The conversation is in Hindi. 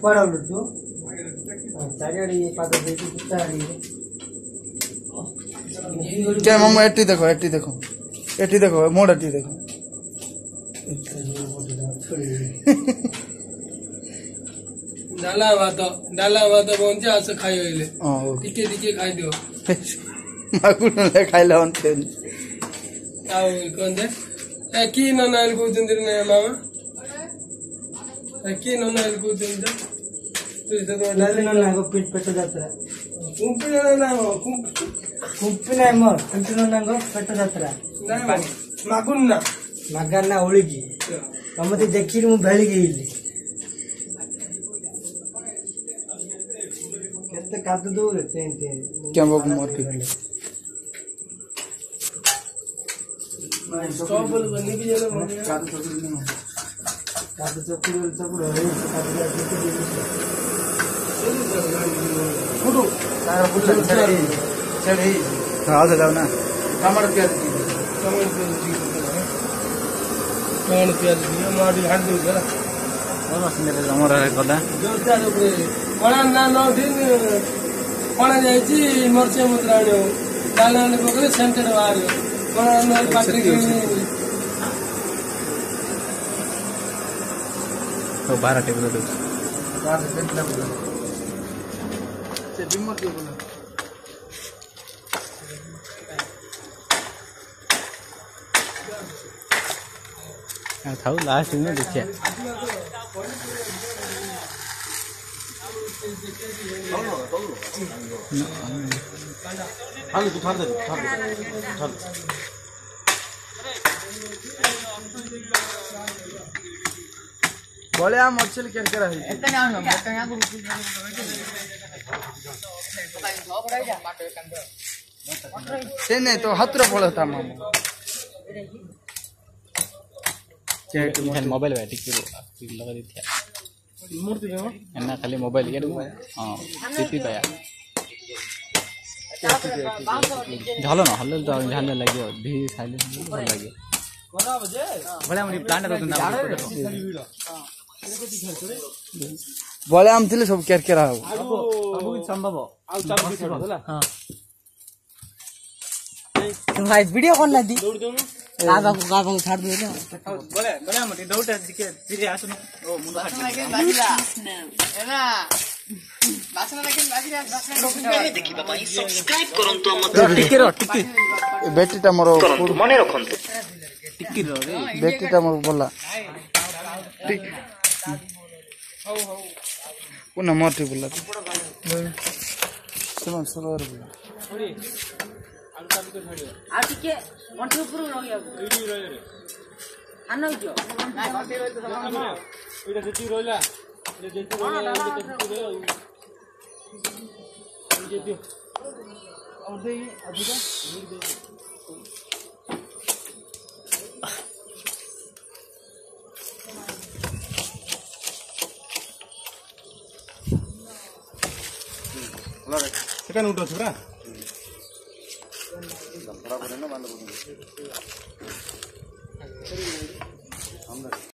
पड़ल तू चारियाड़ी पाद देती कुत्ताड़ी क्या मामा एटी देखो मोड़ एटी देखो डाला भात बन्छ आज खायो टिके टिके खाइदियो माकुन खाइला अन्ते आउ कोन्ते ए कि ननाइल कुदिन्छ रे मामा ए कि ननाइल कुदिन्छ डाले ननाको पेट जात्रा कुम्पी ना कुम्पी नाइ म कुम्पी ननाको पेट जात्रा माकुन ना मागार ना ओळिकी तमते देखि मु भेळी गेइली केते काद दूर ते क्या बाबू मोर के स्टॉपल बनी भी जले काद चकुर रे काद फुटो तारा फुटो चढ़ी हां से जाओ ना टमाटर प्याज माडी हाथ दे जरा मेरे जमरा कदा जोता रे बड़ा ना न दिन पड़ा जायची मरचे मुद्राणो डालाने पकड़े सेंटर बाहर बड़ा ना पार्टी के तो 12 टेबल दो से डिमर के बोला था लास्ट में देखिए बोले हम अच्छे क्या कर रहे हैं नहीं तो हत्र पड़ा था मामा मोबाइल है टिक लगा दी थी मूर्ति है ना खाली मोबाइल ये हां टीपी पाया झालो ना हल्ले तो झाले लगे भी साइलेंट भल लगे बड़े हम प्लांट करते ना बोले हम थिले सब केर केरा अब संभव आ चार बीस होला हां तुम गाइस वीडियो कौन ला दी गाबा को छाड़ दो ना बोले हम डाउट है दिखे फिर आसुन ओ मुंडा हाथ एना बासना लेकिन बाजी देखि बाबा सब्सक्राइब करंतु हम टिकी बैटरीटा मोर मने रखंतु टिकी रे बैटरीटा मोर बोला टिक हो पुनः मोटी बोला सुमन सरोवर बोला आ टिके मंटी ऊपर रहिया एडी रहे रे आनो जो ना मंटी रहे तो एटा जेती रोला एटा जेती रोला जेती और दे अधूरा सेकंड उठो छुरा